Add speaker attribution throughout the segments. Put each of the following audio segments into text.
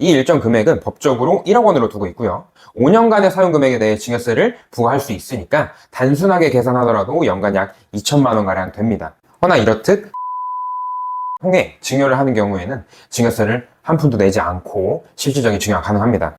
Speaker 1: 이 일정 금액은 법적으로 1억 원으로 두고 있고요. 5년간의 사용 금액에 대해 증여세를 부과할 수 있으니까 단순하게 계산하더라도 연간 약 2천만 원가량 됩니다. 허나 이렇듯 통해 증여를 하는 경우에는 증여세를 한 푼도 내지 않고 실질적인 증여가 가능합니다.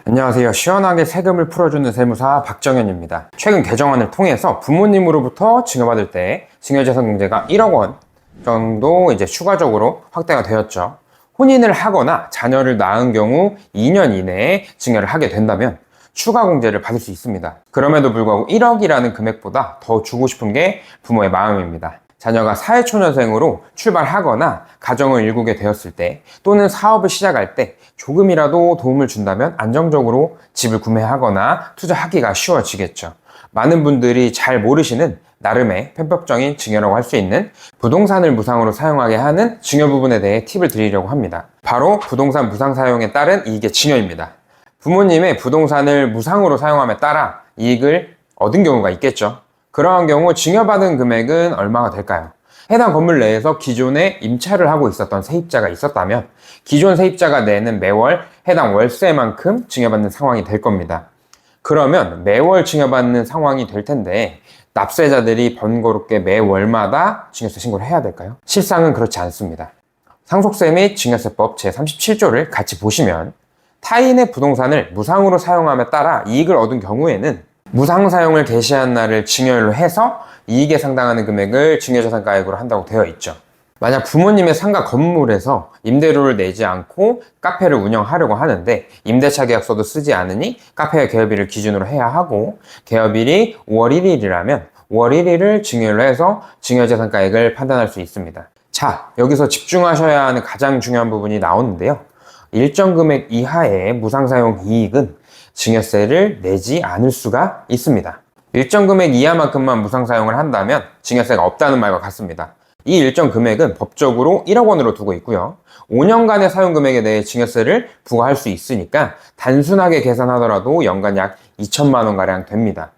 Speaker 1: 안녕하세요. 시원하게 세금을 풀어주는 세무사 박정현입니다. 최근 개정안을 통해서 부모님으로부터 증여받을 때 증여재산 공제가 1억 원 정도 추가적으로 확대가 되었죠. 혼인을 하거나 자녀를 낳은 경우 2년 이내에 증여를 하게 된다면 추가 공제를 받을 수 있습니다. 그럼에도 불구하고 1억이라는 금액보다 더 주고 싶은 게 부모의 마음입니다. 자녀가 사회초년생으로 출발하거나 가정을 일구게 되었을 때 또는 사업을 시작할 때 조금이라도 도움을 준다면 안정적으로 집을 구매하거나 투자하기가 쉬워지겠죠. 많은 분들이 잘 모르시는 나름의 편법적인 증여라고 할 수 있는 부동산을 무상으로 사용하게 하는 증여 부분에 대해 팁을 드리려고 합니다. 바로 부동산 무상 사용에 따른 이익의 증여입니다. 부모님의 부동산을 무상으로 사용함에 따라 이익을 얻은 경우가 있겠죠. 그러한 경우 증여받은 금액은 얼마가 될까요? 해당 건물 내에서 기존에 임차를 하고 있었던 세입자가 있었다면 기존 세입자가 내는 매월 해당 월세만큼 증여받는 상황이 될 겁니다. 그러면 매월 증여받는 상황이 될 텐데 납세자들이 번거롭게 매월마다 증여세 신고를 해야 될까요? 실상은 그렇지 않습니다. 상속세 및 증여세법 제37조를 같이 보시면 타인의 부동산을 무상으로 사용함에 따라 이익을 얻은 경우에는 무상 사용을 개시한 날을 증여일로 해서 이익에 상당하는 금액을 증여자산가액으로 한다고 되어 있죠. 만약 부모님의 상가 건물에서 임대료를 내지 않고 카페를 운영하려고 하는데 임대차 계약서도 쓰지 않으니 카페의 개업일을 기준으로 해야 하고 개업일이 5월 1일이라면 5월 1일을 증여일로 해서 증여재산가액을 판단할 수 있습니다. 자, 여기서 집중하셔야 하는 가장 중요한 부분이 나오는데요. 일정 금액 이하의 무상사용 이익은 증여세를 내지 않을 수가 있습니다. 일정 금액 이하만큼만 무상사용을 한다면 증여세가 없다는 말과 같습니다. 이 일정 금액은 법적으로 1억 원으로 두고 있고요. 5년간의 사용 금액에 대해 증여세를 부과할 수 있으니까 단순하게 계산하더라도 연간 약 2천만 원가량 됩니다.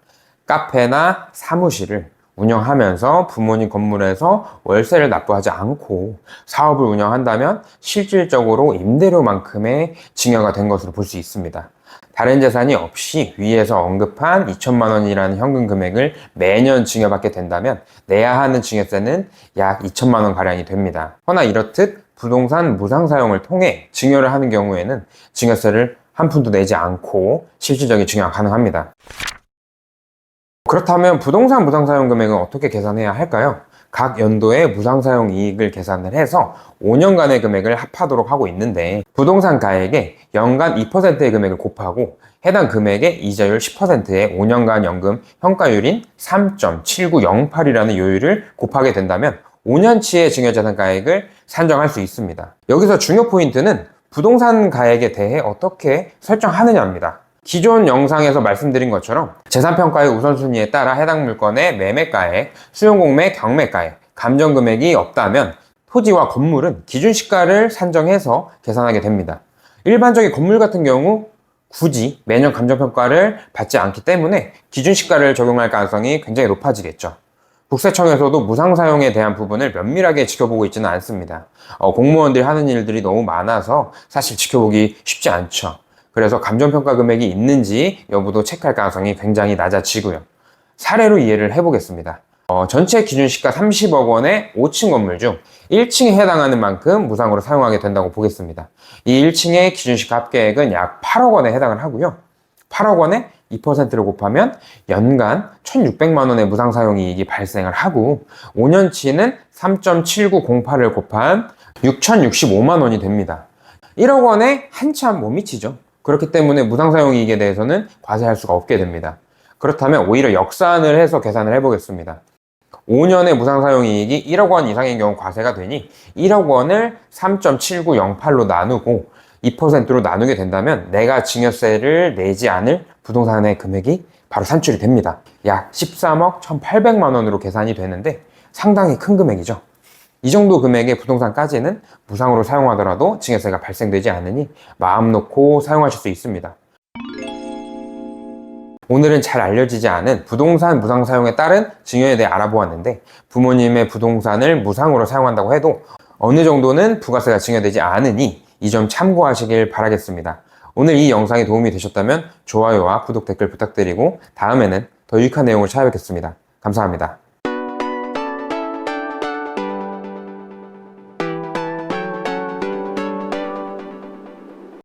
Speaker 1: 카페나 사무실을 운영하면서 부모님 건물에서 월세를 납부하지 않고 사업을 운영한다면 실질적으로 임대료만큼의 증여가 된 것으로 볼 수 있습니다. 다른 재산이 없이 위에서 언급한 2천만 원이라는 현금 금액을 매년 증여받게 된다면 내야 하는 증여세는 약 2천만 원 가량이 됩니다. 허나 이렇듯 부동산 무상 사용을 통해 증여를 하는 경우에는 증여세를 한 푼도 내지 않고 실질적인 증여가 가능합니다. 그렇다면 부동산 무상사용 금액은 어떻게 계산해야 할까요? 각 연도의 무상사용 이익을 계산을 해서 5년간의 금액을 합하도록 하고 있는데 부동산 가액에 연간 2%의 금액을 곱하고 해당 금액의 이자율 10%의 5년간 연금 평가율인 3.7908이라는 요율을 곱하게 된다면 5년치의 증여재산가액을 산정할 수 있습니다. 여기서 중요 포인트는 부동산 가액에 대해 어떻게 설정하느냐입니다. 기존 영상에서 말씀드린 것처럼 재산평가의 우선순위에 따라 해당 물건의 매매가액, 수용공매, 경매가액, 감정금액이 없다면 토지와 건물은 기준시가를 산정해서 계산하게 됩니다. 일반적인 건물 같은 경우 굳이 매년 감정평가를 받지 않기 때문에 기준시가를 적용할 가능성이 굉장히 높아지겠죠. 국세청에서도 무상사용에 대한 부분을 면밀하게 지켜보고 있지는 않습니다. 공무원들이 하는 일들이 너무 많아서 사실 지켜보기 쉽지 않죠. 그래서 감정평가 금액이 있는지 여부도 체크할 가능성이 굉장히 낮아지고요. 사례로 이해를 해보겠습니다. 전체 기준시가 30억 원의 5층 건물 중 1층에 해당하는 만큼 무상으로 사용하게 된다고 보겠습니다. 이 1층의 기준시가 합계액은 약 8억 원에 해당을 하고요. 8억 원에 2%를 곱하면 연간 1,600만 원의 무상 사용 이익이 발생을 하고 5년치는 3.7908을 곱한 6,065만 원이 됩니다. 1억 원에 한참 못 미치죠. 그렇기 때문에 무상사용이익에 대해서는 과세할 수가 없게 됩니다. 그렇다면 오히려 역산을 해서 계산을 해보겠습니다. 5년의 무상사용이익이 1억 원 이상인 경우 과세가 되니 1억 원을 3.7908로 나누고 2%로 나누게 된다면 내가 증여세를 내지 않을 부동산의 금액이 바로 산출이 됩니다. 약 13억 1,800만 원으로 계산이 되는데 상당히 큰 금액이죠. 이 정도 금액의 부동산까지는 무상으로 사용하더라도 증여세가 발생되지 않으니 마음 놓고 사용하실 수 있습니다. 오늘은 잘 알려지지 않은 부동산 무상 사용에 따른 증여에 대해 알아보았는데, 부모님의 부동산을 무상으로 사용한다고 해도 어느 정도는 부가세가 증여되지 않으니 이 점 참고하시길 바라겠습니다. 오늘 이 영상이 도움이 되셨다면 좋아요와 구독, 댓글 부탁드리고 다음에는 더 유익한 내용을 찾아뵙겠습니다. 감사합니다.